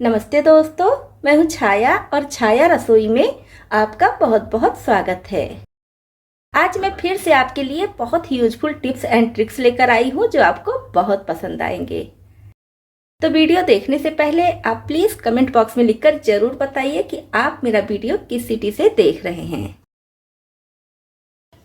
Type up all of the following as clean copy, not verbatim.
नमस्ते दोस्तों, मैं हूँ छाया और छाया रसोई में आपका बहुत बहुत स्वागत है। आज मैं फिर से आपके लिए बहुत ही यूजफुल टिप्स एंड ट्रिक्स लेकर आई हूँ जो आपको बहुत पसंद आएंगे। तो वीडियो देखने से पहले आप प्लीज कमेंट बॉक्स में लिखकर जरूर बताइए कि आप मेरा वीडियो किस सिटी से देख रहे हैं।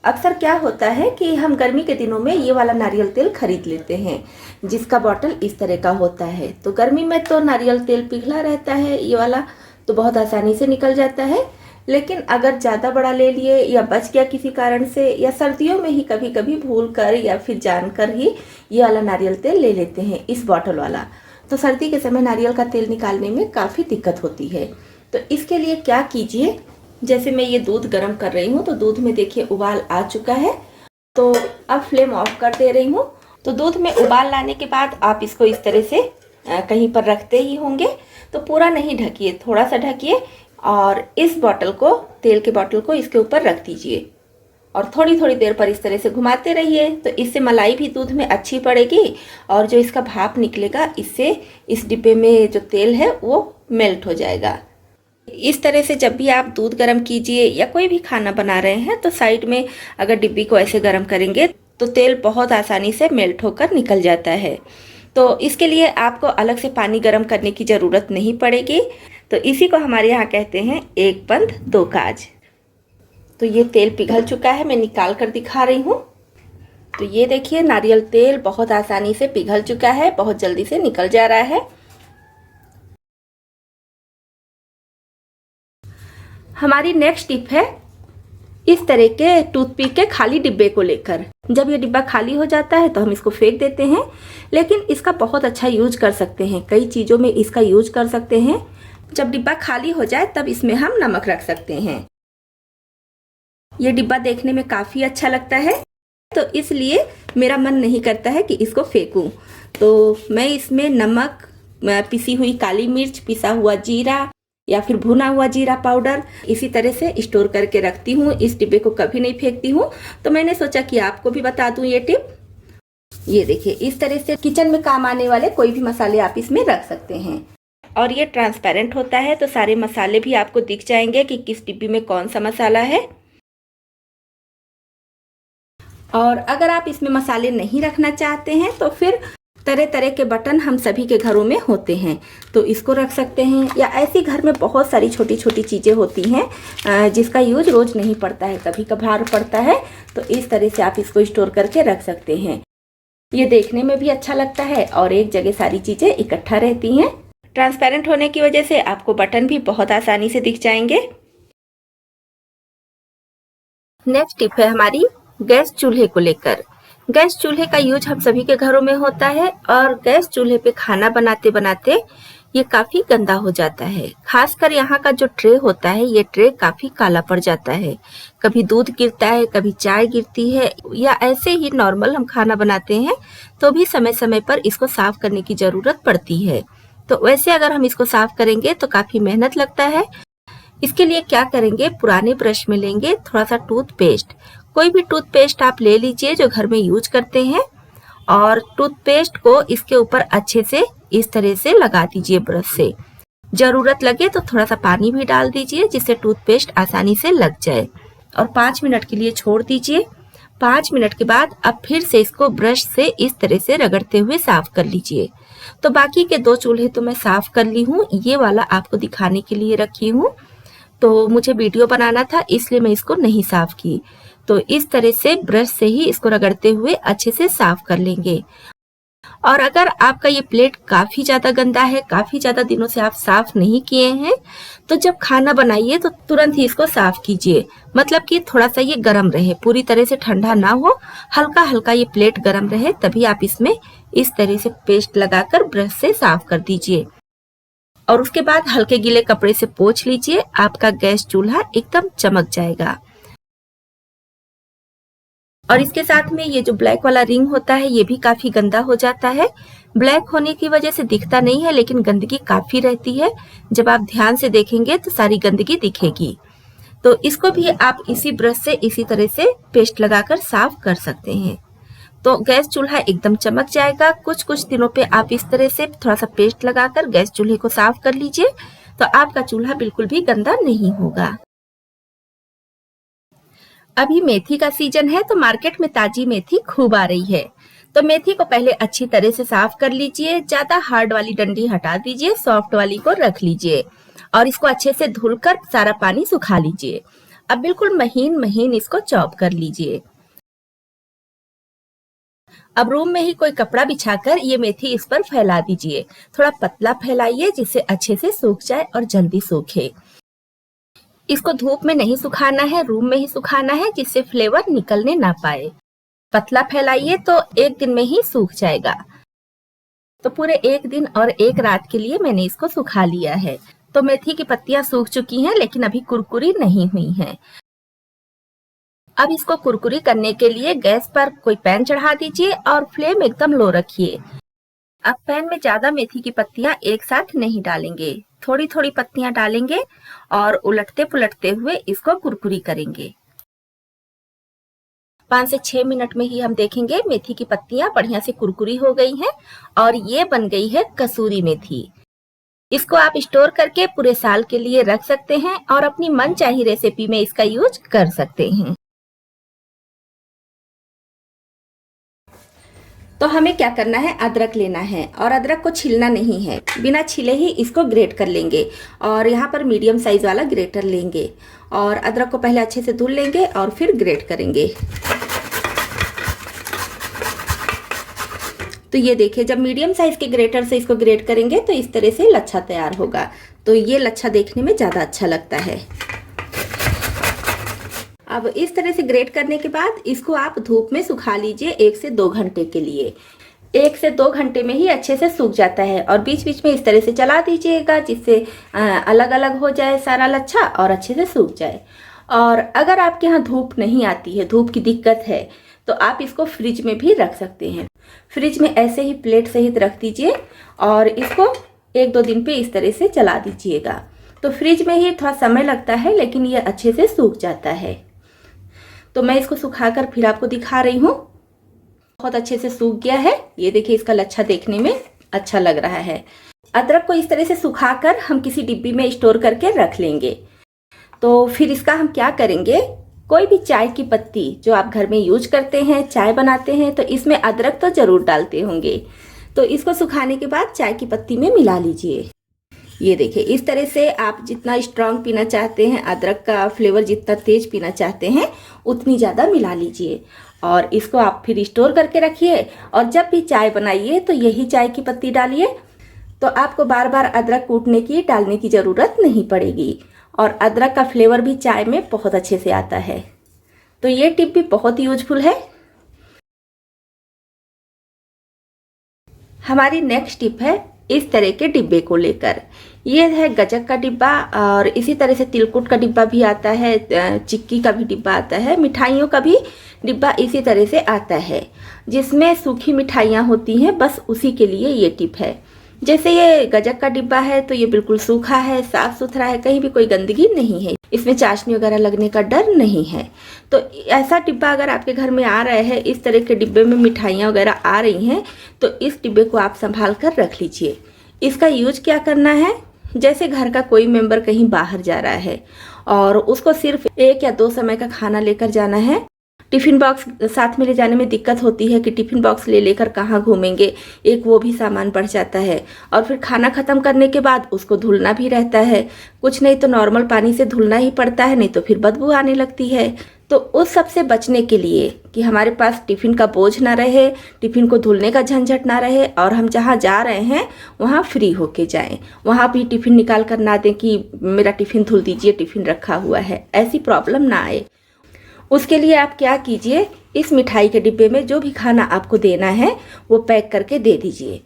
अक्सर क्या होता है कि हम गर्मी के दिनों में ये वाला नारियल तेल खरीद लेते हैं जिसका बॉटल इस तरह का होता है। तो गर्मी में तो नारियल तेल पिघला रहता है, ये वाला तो बहुत आसानी से निकल जाता है। लेकिन अगर ज़्यादा बड़ा ले लिए या बच गया किसी कारण से, या सर्दियों में ही कभी कभी भूल कर या फिर जानकर ही ये वाला नारियल तेल ले लेते हैं, इस बॉटल वाला, तो सर्दी के समय नारियल का तेल निकालने में काफ़ी दिक्कत होती है। तो इसके लिए क्या कीजिए, जैसे मैं ये दूध गर्म कर रही हूँ तो दूध में देखिए उबाल आ चुका है। तो अब फ्लेम ऑफ कर दे रही हूँ। तो दूध में उबाल लाने के बाद आप इसको इस तरह से कहीं पर रखते ही होंगे, तो पूरा नहीं ढकिए, थोड़ा सा ढकिए और इस बॉटल को, तेल के बॉटल को इसके ऊपर रख दीजिए और थोड़ी थोड़ी देर पर इस तरह से घुमाते रहिए। तो इससे मलाई भी दूध में अच्छी पड़ेगी और जो इसका भाप निकलेगा इससे इस डिब्बे में जो तेल है वो मेल्ट हो जाएगा। इस तरह से जब भी आप दूध गर्म कीजिए या कोई भी खाना बना रहे हैं तो साइड में अगर डिब्बी को ऐसे गर्म करेंगे तो तेल बहुत आसानी से मेल्ट होकर निकल जाता है। तो इसके लिए आपको अलग से पानी गर्म करने की ज़रूरत नहीं पड़ेगी। तो इसी को हमारे यहाँ कहते हैं एक पंथ दो काज। तो ये तेल पिघल चुका है, मैं निकाल कर दिखा रही हूँ। तो ये देखिए नारियल तेल बहुत आसानी से पिघल चुका है, बहुत जल्दी से निकल जा रहा है। हमारी नेक्स्ट टिप है इस तरह के टूथपिक के खाली डिब्बे को लेकर। जब ये डिब्बा खाली हो जाता है तो हम इसको फेंक देते हैं, लेकिन इसका बहुत अच्छा यूज कर सकते हैं, कई चीज़ों में इसका यूज कर सकते हैं। जब डिब्बा खाली हो जाए तब इसमें हम नमक रख सकते हैं। ये डिब्बा देखने में काफ़ी अच्छा लगता है तो इसलिए मेरा मन नहीं करता है कि इसको फेंकूं। तो मैं इसमें नमक, पिसी हुई काली मिर्च, पिसा हुआ जीरा या फिर भुना हुआ जीरा पाउडर इसी तरह से स्टोर करके रखती हूँ। इस डिब्बे को कभी नहीं फेंकती हूँ। तो मैंने सोचा कि आपको भी बता दूं ये टिप। ये देखिए इस तरह से किचन में काम आने वाले कोई भी मसाले आप इसमें रख सकते हैं और ये ट्रांसपेरेंट होता है तो सारे मसाले भी आपको दिख जाएंगे कि किस डिब्बी में कौन सा मसाला है। और अगर आप इसमें मसाले नहीं रखना चाहते हैं तो फिर तरह तरह के बटन हम सभी के घरों में होते हैं, तो इसको रख सकते हैं। या ऐसी घर में बहुत सारी छोटी छोटी चीज़ें होती हैं जिसका यूज रोज नहीं पड़ता है, कभी कभार पड़ता है, तो इस तरह से आप इसको स्टोर करके रख सकते हैं। ये देखने में भी अच्छा लगता है और एक जगह सारी चीज़ें इकट्ठा रहती हैं। ट्रांसपेरेंट होने की वजह से आपको बटन भी बहुत आसानी से दिख जाएंगे। नेक्स्ट टिप है हमारी गैस चूल्हे को लेकर। गैस चूल्हे का यूज हम सभी के घरों में होता है और गैस चूल्हे पे खाना बनाते बनाते ये काफी गंदा हो जाता है। खासकर यहाँ का जो ट्रे होता है, ये ट्रे काफी काला पड़ जाता है। कभी दूध गिरता है, कभी चाय गिरती है, या ऐसे ही नॉर्मल हम खाना बनाते हैं तो भी समय समय पर इसको साफ करने की जरूरत पड़ती है। तो वैसे अगर हम इसको साफ करेंगे तो काफी मेहनत लगता है। इसके लिए क्या करेंगे, पुराने ब्रश में लेंगे थोड़ा सा टूथपेस्ट, कोई भी टूथपेस्ट आप ले लीजिए जो घर में यूज करते हैं, और टूथपेस्ट को इसके ऊपर अच्छे से इस तरह से लगा दीजिए ब्रश से। जरूरत लगे तो थोड़ा सा पानी भी डाल दीजिए जिससे टूथपेस्ट आसानी से लग जाए और 5 मिनट के लिए छोड़ दीजिए। 5 मिनट के बाद अब फिर से इसको ब्रश से इस तरह से रगड़ते हुए साफ कर लीजिए। तो बाकी के 2 चूल्हे तो मैं साफ कर ली हूँ, ये वाला आपको दिखाने के लिए रखी हूँ। तो मुझे वीडियो बनाना था इसलिए मैं इसको नहीं साफ की। तो इस तरह से ब्रश से ही इसको रगड़ते हुए अच्छे से साफ कर लेंगे। और अगर आपका ये प्लेट काफी ज्यादा गंदा है, काफी ज्यादा दिनों से आप साफ नहीं किए हैं, तो जब खाना बनाइए तो तुरंत ही इसको साफ कीजिए। मतलब कि थोड़ा सा ये गर्म रहे, पूरी तरह से ठंडा ना हो, हल्का हल्का ये प्लेट गर्म रहे, तभी आप इसमें इस तरह से पेस्ट लगाकर ब्रश से साफ कर दीजिए। और उसके बाद हल्के गीले कपड़े से पोंछ लीजिए, आपका गैस चूल्हा एकदम चमक जाएगा। और इसके साथ में ये जो ब्लैक वाला रिंग होता है ये भी काफी गंदा हो जाता है। ब्लैक होने की वजह से दिखता नहीं है लेकिन गंदगी काफी रहती है, जब आप ध्यान से देखेंगे तो सारी गंदगी दिखेगी। तो इसको भी आप इसी ब्रश से इसी तरह से पेस्ट लगाकर साफ कर सकते हैं। तो गैस चूल्हा एकदम चमक जाएगा। कुछ कुछ दिनों पे आप इस तरह से थोड़ा सा पेस्ट लगाकर गैस चूल्हे को साफ कर लीजिए, तो आपका चूल्हा बिल्कुल भी गंदा नहीं होगा। अभी मेथी का सीजन है, तो मार्केट में ताजी मेथी खूब आ रही है। तो मेथी को पहले अच्छी तरह से साफ कर लीजिए। ज्यादा हार्ड वाली डंडी हटा दीजिए, सॉफ्ट वाली को रख लीजिए और इसको अच्छे से धुलकर सारा पानी सुखा लीजिए। अब बिल्कुल महीन महीन इसको चॉप कर लीजिए। अब रूम में ही कोई कपड़ा बिछाकर ये मेथी इस पर फैला दीजिए। थोड़ा पतला फैलाइए जिससे अच्छे से सूख जाए और जल्दी सूखे। इसको धूप में नहीं सुखाना है, रूम में ही सुखाना है जिससे फ्लेवर निकलने ना पाए। पतला फैलाइए तो एक दिन में ही सूख जाएगा। तो पूरे एक दिन और एक रात के लिए मैंने इसको सुखा लिया है। तो मेथी की पत्तियां सूख चुकी हैं, लेकिन अभी कुरकुरी नहीं हुई हैं। अब इसको कुरकुरी करने के लिए गैस पर कोई पैन चढ़ा दीजिए और फ्लेम एकदम लो रखिए। अब पैन में ज्यादा मेथी की पत्तियां एक साथ नहीं डालेंगे, थोड़ी थोड़ी पत्तियां डालेंगे और उलटते पुलटते हुए इसको कुरकुरी करेंगे। 5 से 6 मिनट में ही हम देखेंगे मेथी की पत्तियां बढ़िया से कुरकुरी हो गई हैं और ये बन गई है कसूरी मेथी। इसको आप स्टोर करके पूरे साल के लिए रख सकते हैं और अपनी मनचाही रेसिपी में इसका यूज कर सकते हैं। तो हमें क्या करना है, अदरक लेना है और अदरक को छीलना नहीं है, बिना छीले ही इसको ग्रेट कर लेंगे। और यहाँ पर मीडियम साइज वाला ग्रेटर लेंगे और अदरक को पहले अच्छे से धुल लेंगे और फिर ग्रेट करेंगे। तो ये देखिए, जब मीडियम साइज के ग्रेटर से इसको ग्रेट करेंगे तो इस तरह से लच्छा तैयार होगा। तो ये लच्छा देखने में ज्यादा अच्छा लगता है। अब इस तरह से ग्रेट करने के बाद इसको आप धूप में सुखा लीजिए 1 से 2 घंटे के लिए। 1 से 2 घंटे में ही अच्छे से सूख जाता है और बीच बीच में इस तरह से चला दीजिएगा जिससे अलग अलग हो जाए सारा लच्छा और अच्छे से सूख जाए। और अगर आपके यहाँ धूप नहीं आती है, धूप की दिक्कत है, तो आप इसको फ्रिज में भी रख सकते हैं। फ्रिज में ऐसे ही प्लेट सहित रख दीजिए और इसको 1-2 दिन पे इस तरह से चला दीजिएगा। तो फ्रिज में ही थोड़ा समय लगता है, लेकिन ये अच्छे से सूख जाता है। तो मैं इसको सुखाकर फिर आपको दिखा रही हूँ। बहुत अच्छे से सूख गया है। ये देखिए, इसका लच्छा देखने में अच्छा लग रहा है। अदरक को इस तरह से सुखाकर हम किसी डिब्बी में स्टोर करके रख लेंगे। तो फिर इसका हम क्या करेंगे, कोई भी चाय की पत्ती जो आप घर में यूज करते हैं, चाय बनाते हैं, तो इसमें अदरक तो जरूर डालते होंगे। तो इसको सुखाने के बाद चाय की पत्ती में मिला लीजिए। ये देखिए, इस तरह से आप जितना स्ट्रांग पीना चाहते हैं, अदरक का फ्लेवर जितना तेज पीना चाहते हैं, उतनी ज़्यादा मिला लीजिए और इसको आप फिर स्टोर करके रखिए। और जब भी चाय बनाइए तो यही चाय की पत्ती डालिए। तो आपको बार बार अदरक कूटने की, डालने की ज़रूरत नहीं पड़ेगी और अदरक का फ्लेवर भी चाय में बहुत अच्छे से आता है। तो ये टिप भी बहुत यूजफुल है। हमारी नेक्स्ट टिप है इस तरह के डिब्बे को लेकर। ये है गजक का डिब्बा और इसी तरह से तिलकुट का डिब्बा भी आता है, चिक्की का भी डिब्बा आता है, मिठाइयों का भी डिब्बा इसी तरह से आता है जिसमें सूखी मिठाइयाँ होती हैं। बस उसी के लिए ये टिप है। जैसे ये गजक का डिब्बा है तो ये बिल्कुल सूखा है, साफ सुथरा है, कहीं भी कोई गंदगी नहीं है, इसमें चाशनी वगैरह लगने का डर नहीं है। तो ऐसा डिब्बा अगर आपके घर में आ रहा है, इस तरह के डिब्बे में मिठाइयाँ वगैरह आ रही हैं, तो इस डिब्बे को आप संभाल कर रख लीजिए। इसका यूज क्या करना है, जैसे घर का कोई मेंबर कहीं बाहर जा रहा है और उसको सिर्फ 1 या 2 समय का खाना लेकर जाना है। टिफिन बॉक्स साथ में ले जाने में दिक्कत होती है कि टिफिन बॉक्स ले लेकर कहाँ घूमेंगे, एक वो भी सामान बढ़ जाता है। और फिर खाना खत्म करने के बाद उसको धुलना भी रहता है, कुछ नहीं तो नॉर्मल पानी से धुलना ही पड़ता है, नहीं तो फिर बदबू आने लगती है। तो उस सब से बचने के लिए कि हमारे पास टिफिन का बोझ ना रहे, टिफिन को धुलने का झंझट ना रहे और हम जहाँ जा रहे हैं वहाँ फ्री होके जाएं, वहाँ भी टिफिन निकाल कर ना दें कि मेरा टिफिन धुल दीजिए, टिफिन रखा हुआ है, ऐसी प्रॉब्लम ना आए। उसके लिए आप क्या कीजिए, इस मिठाई के डिब्बे में जो भी खाना आपको देना है वो पैक करके दे दीजिए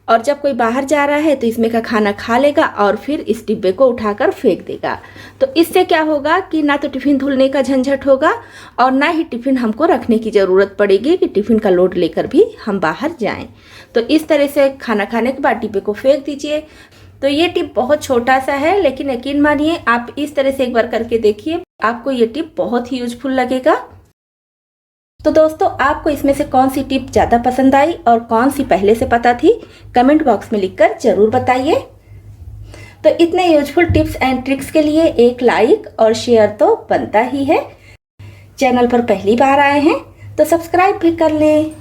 और जब कोई बाहर जा रहा है तो इसमें का खाना खा लेगा और फिर इस डिब्बे को उठाकर फेंक देगा। तो इससे क्या होगा कि ना तो टिफिन धुलने का झंझट होगा और ना ही टिफिन हमको रखने की ज़रूरत पड़ेगी कि टिफिन का लोड लेकर भी हम बाहर जाएं। तो इस तरह से खाना खाने के बाद डिब्बे को फेंक दीजिए। तो ये टिप बहुत छोटा सा है, लेकिन यकीन मानिए आप इस तरह से एक बार करके देखिए, आपको ये टिप बहुत ही यूजफुल लगेगा। तो दोस्तों, आपको इसमें से कौन सी टिप ज़्यादा पसंद आई और कौन सी पहले से पता थी, कमेंट बॉक्स में लिखकर ज़रूर बताइए। तो इतने यूजफुल टिप्स एंड ट्रिक्स के लिए एक लाइक और शेयर तो बनता ही है। चैनल पर पहली बार आए हैं तो सब्सक्राइब भी कर लें।